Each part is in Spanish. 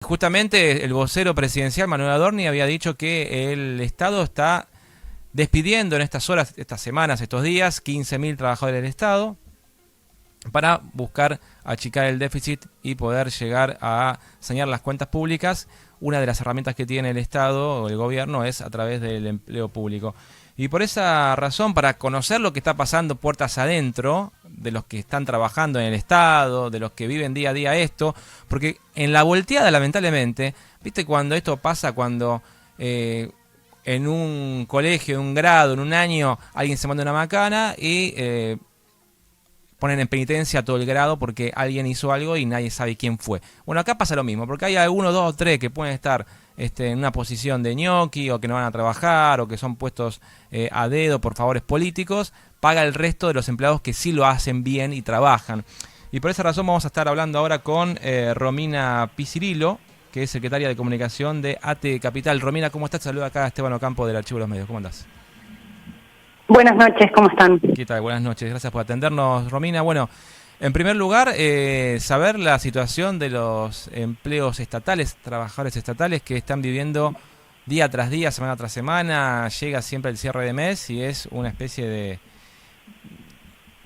Justamente el vocero presidencial Manuel Adorni había dicho que el Estado está despidiendo en estas horas, estas semanas, estos días, 15.000 trabajadores del Estado para buscar achicar el déficit y poder llegar a sanear las cuentas públicas. Una de las herramientas que tiene el Estado o el gobierno es a través del empleo público. Y por esa razón, para conocer lo que está pasando puertas adentro, de los que están trabajando en el Estado, de los que viven día a día esto, porque en la volteada, lamentablemente, ¿viste cuando esto pasa? Cuando en un colegio, en un grado, en un año, alguien se manda una macana y ponen en penitencia a todo el grado porque alguien hizo algo y nadie sabe quién fue. Bueno, acá pasa lo mismo, porque hay algunos, dos o tres que pueden estar en una posición de ñoqui o que no van a trabajar o que son puestos a dedo por favores políticos, paga el resto de los empleados que sí lo hacen bien y trabajan. Y por esa razón vamos a estar hablando ahora con Romina Piscirillo, que es secretaria de comunicación de ATE Capital. Romina, ¿cómo estás? Saluda acá a Esteban Ocampo del Archivo de los Medios. ¿Cómo andás? Buenas noches, ¿cómo están? ¿Qué tal? Buenas noches, gracias por atendernos, Romina. Bueno, en primer lugar, saber la situación de los empleos estatales, trabajadores estatales que están viviendo día tras día, semana tras semana, llega siempre el cierre de mes y es una especie de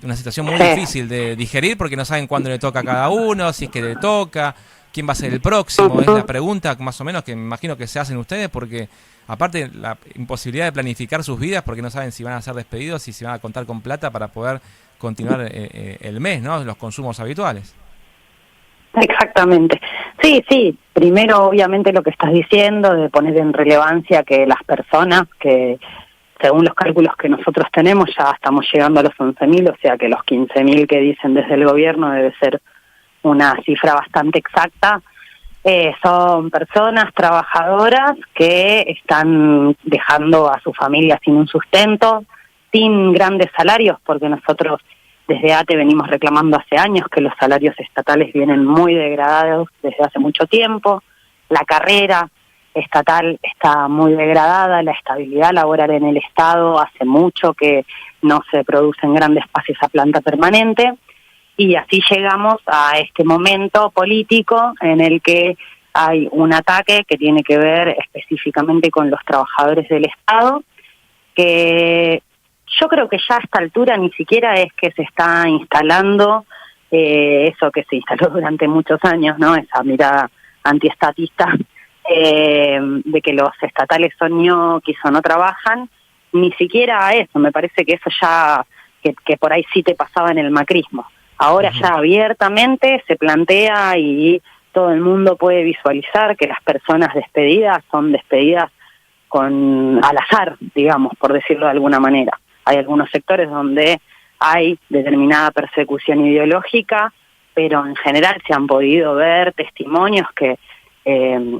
una situación muy difícil de digerir porque no saben cuándo le toca a cada uno, si es que le toca, quién va a ser el próximo, es la pregunta más o menos que me imagino que se hacen ustedes porque aparte la imposibilidad de planificar sus vidas porque no saben si van a ser despedidos y si van a contar con plata para poder continuar el mes, ¿no? Los consumos habituales. Exactamente. Sí, primero obviamente lo que estás diciendo, de poner en relevancia que las personas que, según los cálculos que nosotros tenemos, ya estamos llegando a los 11.000, o sea que los 15.000 que dicen desde el gobierno debe ser una cifra bastante exacta. Son personas trabajadoras que están dejando a su familia sin un sustento, sin grandes salarios, porque nosotros desde ATE venimos reclamando hace años que los salarios estatales vienen muy degradados desde hace mucho tiempo. La carrera estatal está muy degradada, la estabilidad laboral en el Estado hace mucho que no se producen grandes pases a planta permanente. Y así llegamos a este momento político en el que hay un ataque que tiene que ver específicamente con los trabajadores del Estado, que yo creo que ya a esta altura ni siquiera es que se está instalando eso que se instaló durante muchos años, ¿no? Esa mirada antiestatista de que los estatales son ñoquis o no trabajan, ni siquiera a eso. Me parece que eso ya, que por ahí sí te pasaba en el macrismo. Ahora ya abiertamente se plantea y todo el mundo puede visualizar que las personas despedidas son despedidas al azar, digamos, por decirlo de alguna manera. Hay algunos sectores donde hay determinada persecución ideológica, pero en general se han podido ver testimonios que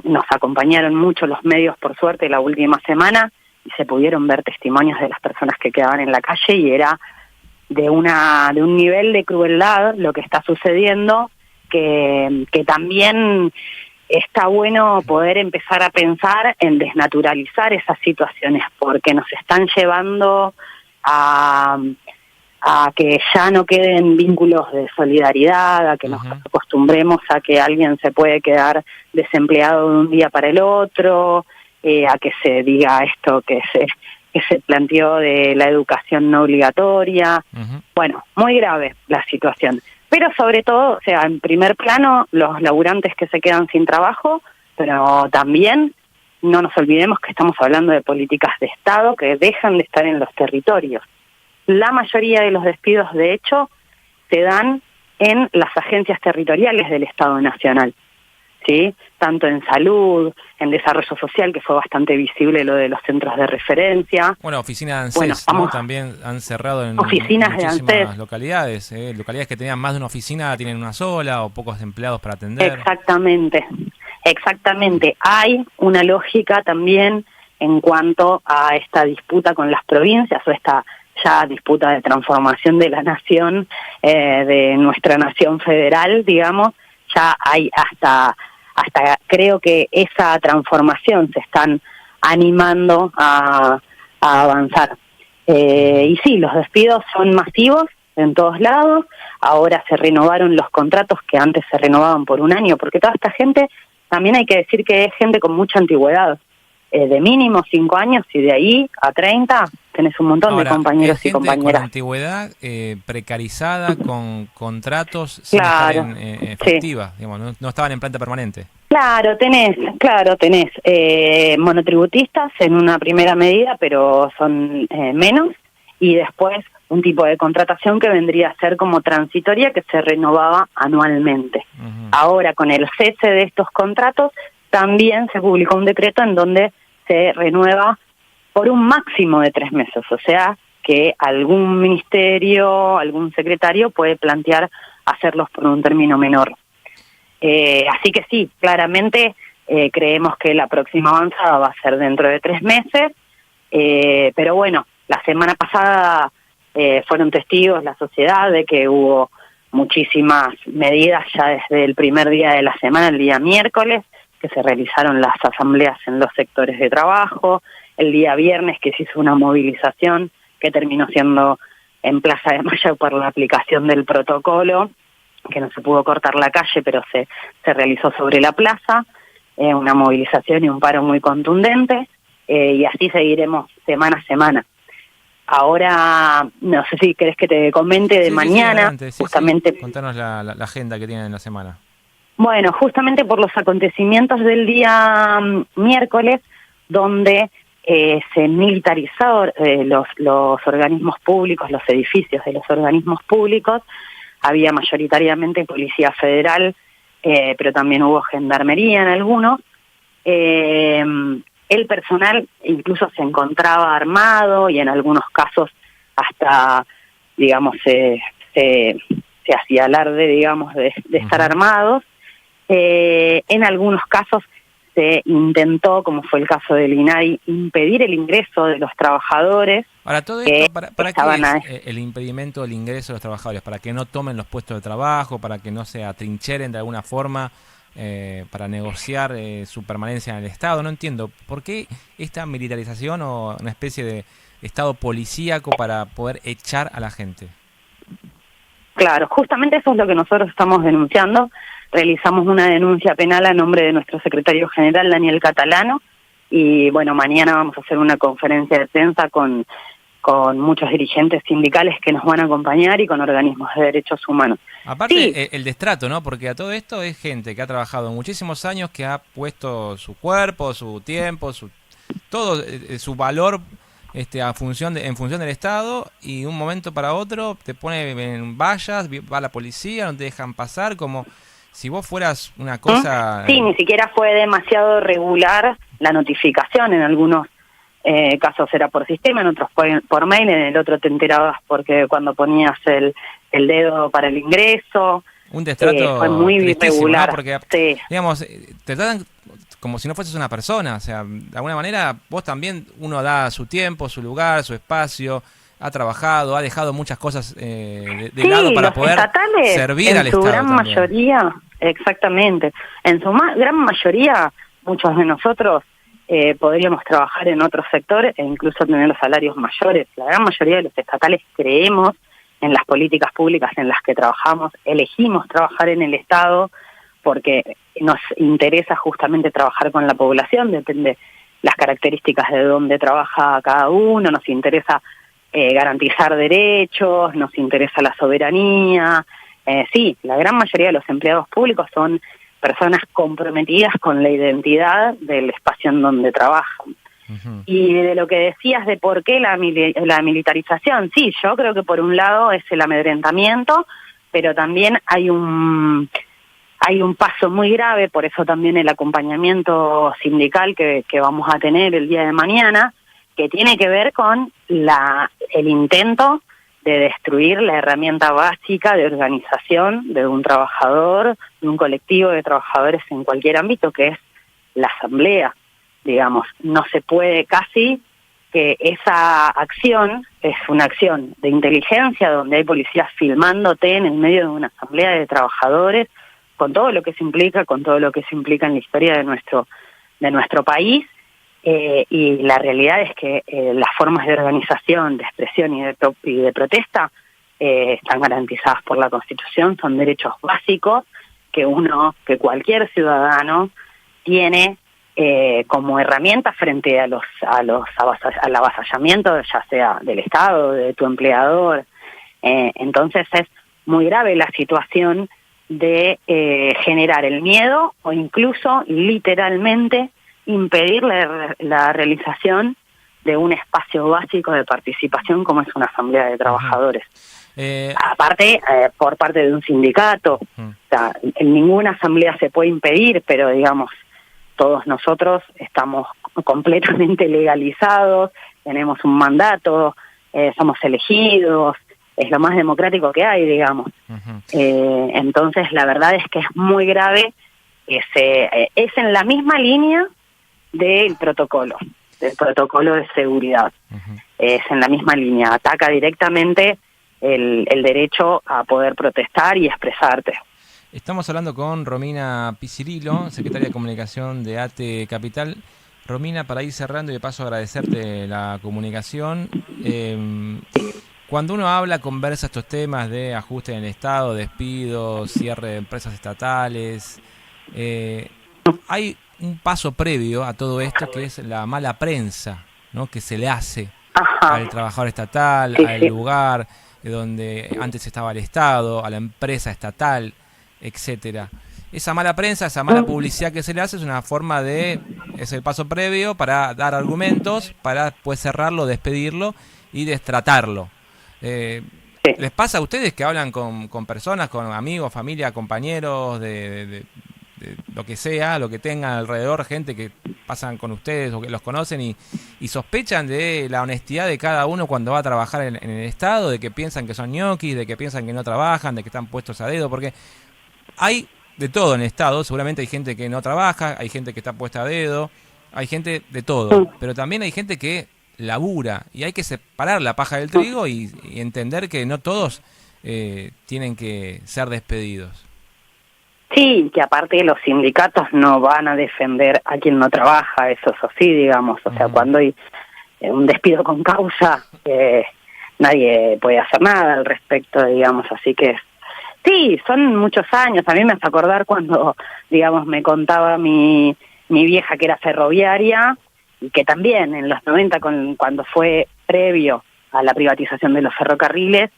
nos acompañaron mucho los medios, por suerte, la última semana, y se pudieron ver testimonios de las personas que quedaban en la calle y era de un nivel de crueldad lo que está sucediendo que también está bueno poder empezar a pensar en desnaturalizar esas situaciones porque nos están llevando a que ya no queden vínculos de solidaridad, a que nos acostumbremos a que alguien se puede quedar desempleado de un día para el otro, a que se diga esto que se planteó de la educación no obligatoria. Bueno, muy grave la situación. Pero sobre todo, o sea, en primer plano, los laburantes que se quedan sin trabajo, pero también no nos olvidemos que estamos hablando de políticas de Estado que dejan de estar en los territorios. La mayoría de los despidos, de hecho, se dan en las agencias territoriales del Estado Nacional, ¿sí? Tanto en salud, en desarrollo social, que fue bastante visible lo de los centros de referencia. Bueno, oficinas de ANSES, ¿no? También han cerrado en muchísimas localidades. Localidades que tenían más de una oficina tienen una sola o pocos empleados para atender. Exactamente. Hay una lógica también en cuanto a esta disputa con las provincias o esta ya disputa de transformación de la nación, de nuestra nación federal, digamos. Ya hay hasta creo que esa transformación se están animando a avanzar. Y sí, los despidos son masivos en todos lados. Ahora se renovaron los contratos que antes se renovaban por un año, porque toda esta gente también hay que decir que es gente con mucha antigüedad, de mínimo 5 años, y de ahí a 30 tenés un montón de compañeros y compañeras. Con antigüedad, precarizada, con contratos sin Claro, estar efectivas, digamos, no estaban en planta permanente. Claro, tenés monotributistas en una primera medida, pero son menos, y después un tipo de contratación que vendría a ser como transitoria, que se renovaba anualmente. Ahora, con el cese de estos contratos, también se publicó un decreto en donde se renueva por un máximo de 3 meses, o sea que algún ministerio, algún secretario puede plantear hacerlos por un término menor. Así que sí, claramente creemos que la próxima avanzada va a ser dentro de 3 meses, pero bueno, la semana pasada fueron testigos la sociedad de que hubo muchísimas medidas ya desde el primer día de la semana, el día miércoles, que se realizaron las asambleas en los sectores de trabajo, el día viernes que se hizo una movilización que terminó siendo en Plaza de Mayo por la aplicación del protocolo, que no se pudo cortar la calle, pero se realizó sobre la plaza, una movilización y un paro muy contundente, y así seguiremos semana a semana. Ahora, no sé si querés que te comente de mañana, justamente... Sí. Contanos la agenda que tienen en la semana. Bueno, justamente por los acontecimientos del día miércoles, donde se militarizaron los organismos públicos, los edificios de los organismos públicos, había mayoritariamente policía federal, pero también hubo gendarmería en algunos. El personal incluso se encontraba armado y en algunos casos hasta, digamos, se hacía alarde, digamos, de estar armados. En algunos casos se intentó, como fue el caso del INADI, impedir el ingreso de los trabajadores. Ahora, todo esto, ¿para qué es el impedimento del ingreso de los trabajadores? ¿Para que no tomen los puestos de trabajo? ¿Para que no se atrincheren de alguna forma para negociar su permanencia en el Estado? No entiendo. ¿Por qué esta militarización o una especie de Estado policíaco para poder echar a la gente? Claro, justamente eso es lo que nosotros estamos denunciando. Realizamos una denuncia penal a nombre de nuestro secretario general, Daniel Catalano, y bueno, mañana vamos a hacer una conferencia de prensa con muchos dirigentes sindicales que nos van a acompañar y con organismos de derechos humanos. Aparte, sí, el destrato, ¿no? Porque a todo esto es gente que ha trabajado muchísimos años, que ha puesto su cuerpo, su tiempo, todo su valor en función del Estado, y de un momento para otro te pone en vallas, va la policía, no te dejan pasar, como si vos fueras una cosa... Sí, ni siquiera fue demasiado regular la notificación. En algunos casos era por sistema, en otros por mail, en el otro te enterabas porque cuando ponías el dedo para el ingreso. Un destrato fue muy irregular, ¿no? Porque, sí, digamos, te tratan como si no fueses una persona. O sea, de alguna manera vos también, uno da su tiempo, su lugar, su espacio, ha trabajado, ha dejado muchas cosas de lado para poder servir al Estado. En su gran mayoría, exactamente, en su gran mayoría, muchos de nosotros podríamos trabajar en otros sectores e incluso tener los salarios mayores. La gran mayoría de los estatales creemos en las políticas públicas en las que trabajamos, elegimos trabajar en el Estado porque nos interesa justamente trabajar con la población, depende las características de dónde trabaja cada uno, nos interesa garantizar derechos, nos interesa la soberanía. Sí, la gran mayoría de los empleados públicos son personas comprometidas con la identidad del espacio en donde trabajan. Y de lo que decías de por qué la militarización, sí, yo creo que por un lado es el amedrentamiento, pero también hay un paso muy grave, por eso también el acompañamiento sindical que vamos a tener el día de mañana, que tiene que ver con el intento de destruir la herramienta básica de organización de un trabajador, de un colectivo de trabajadores en cualquier ámbito, que es la asamblea. Digamos, no se puede casi que esa acción es una acción de inteligencia donde hay policías filmándote en el medio de una asamblea de trabajadores, con todo lo que se implica, en la historia de nuestro país. Y la realidad es que las formas de organización, de expresión y de protesta están garantizadas por la Constitución, son derechos básicos que cualquier ciudadano tiene como herramienta frente al avasallamiento, ya sea del Estado, de tu empleador. Entonces es muy grave la situación de generar el miedo o incluso literalmente impedir la realización de un espacio básico de participación como es una asamblea de trabajadores. Aparte, por parte de un sindicato, o sea, en ninguna asamblea se puede impedir, pero digamos, todos nosotros estamos completamente legalizados, tenemos un mandato, somos elegidos, es lo más democrático que hay, digamos. Entonces, la verdad es que es muy grave, es en la misma línea del protocolo de seguridad. Es en la misma línea, ataca directamente el derecho a poder protestar y expresarte. Estamos hablando con Romina Piscirillo, secretaria de Comunicación de ATE Capital. Romina, para ir cerrando y de paso agradecerte la comunicación, cuando uno habla, conversa estos temas de ajuste en el Estado, despidos, cierre de empresas estatales, hay un paso previo a todo esto que es la mala prensa, ¿no?, que se le hace al trabajador estatal, al lugar donde antes estaba el Estado, a la empresa estatal, etcétera. Esa mala prensa, esa mala publicidad que se le hace es una forma es el paso previo para dar argumentos, para después cerrarlo, despedirlo y destratarlo. ¿Les pasa a ustedes que hablan con personas, con amigos, familia, compañeros de lo que sea, lo que tengan alrededor, gente que pasan con ustedes o que los conocen y sospechan de la honestidad de cada uno cuando va a trabajar en el Estado, de que piensan que son ñoquis, de que piensan que no trabajan, de que están puestos a dedo? Porque hay de todo en el Estado, seguramente hay gente que no trabaja, hay gente que está puesta a dedo, hay gente de todo, pero también hay gente que labura y hay que separar la paja del trigo y entender que no todos tienen que ser despedidos. Sí, que aparte los sindicatos no van a defender a quien no trabaja, eso es así, digamos. O sea, cuando hay un despido con causa, nadie puede hacer nada al respecto, digamos. Así que sí, son muchos años. A mí me hace acordar cuando, digamos, me contaba mi vieja que era ferroviaria y que también en los 90, cuando fue previo a la privatización de los ferrocarriles,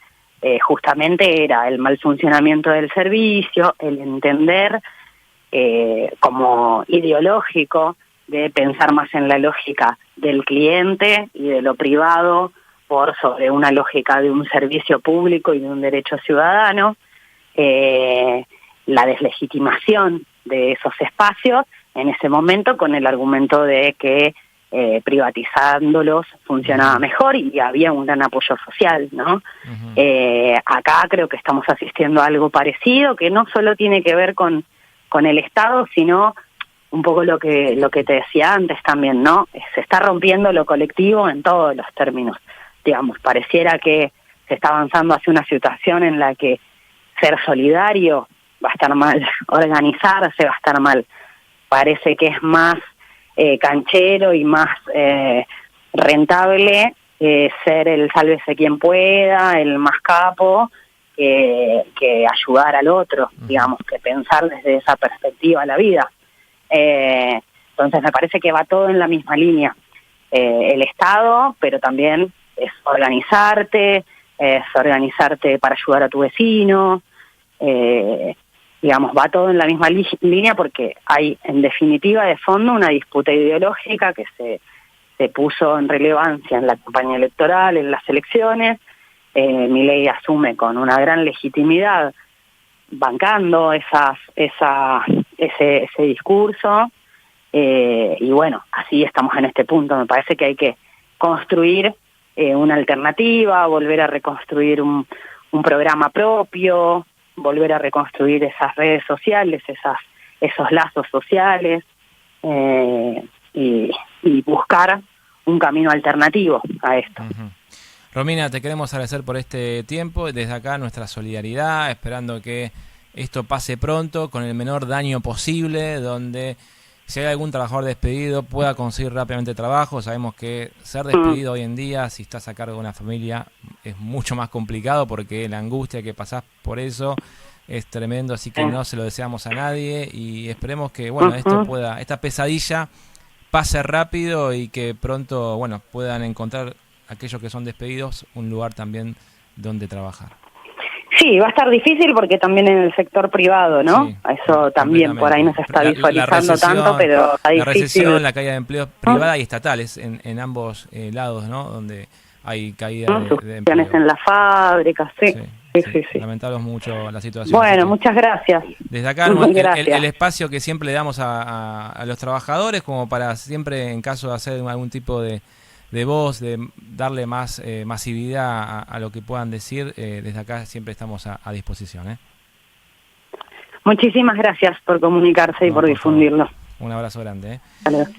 justamente era el mal funcionamiento del servicio, el entender como ideológico de pensar más en la lógica del cliente y de lo privado por sobre una lógica de un servicio público y de un derecho ciudadano, la deslegitimación de esos espacios en ese momento con el argumento de que privatizándolos funcionaba mejor y había un gran apoyo social, ¿no? Acá creo que estamos asistiendo a algo parecido, que no solo tiene que ver con el Estado, sino un poco lo que te decía antes también, ¿no? Se está rompiendo lo colectivo en todos los términos. Digamos, pareciera que se está avanzando hacia una situación en la que ser solidario va a estar mal, organizarse va a estar mal. Parece que es más canchero y más rentable ser el sálvese quien pueda, el más capo, que ayudar al otro, digamos, que pensar desde esa perspectiva la vida. Entonces me parece que va todo en la misma línea. El Estado, pero también es organizarte para ayudar a tu vecino, digamos, va todo en la misma línea porque hay, en definitiva, de fondo, una disputa ideológica que se puso en relevancia en la campaña electoral, en las elecciones. Milei asume con una gran legitimidad bancando ese discurso, y bueno, así estamos en este punto. Me parece que hay que construir una alternativa, volver a reconstruir un programa propio, volver a reconstruir esas redes sociales, esos lazos sociales, y buscar un camino alternativo a esto. Romina, te queremos agradecer por este tiempo, desde acá nuestra solidaridad, esperando que esto pase pronto, con el menor daño posible, donde si hay algún trabajador despedido pueda conseguir rápidamente trabajo. Sabemos que ser despedido hoy en día, si estás a cargo de una familia, es mucho más complicado porque la angustia que pasás por eso es tremendo, así que no se lo deseamos a nadie y esperemos que, bueno, esta pesadilla pase rápido y que pronto, bueno, puedan encontrar aquellos que son despedidos un lugar también donde trabajar. Sí, va a estar difícil porque también en el sector privado, ¿no? Sí, eso también por ahí no se está visualizando tanto, pero está difícil. La recesión, la caída de empleo privada y estatales en ambos lados, ¿no? Donde hay caída de empleo. En las fábricas, sí. Lamentamos mucho la situación. Bueno, muchas gracias. Desde acá el espacio que siempre le damos a los trabajadores como para siempre, en caso de hacer algún tipo de voz, de darle más masividad a lo que puedan decir, desde acá siempre estamos a disposición. Muchísimas gracias por comunicarse y por difundirlo. Un abrazo grande. Hasta luego.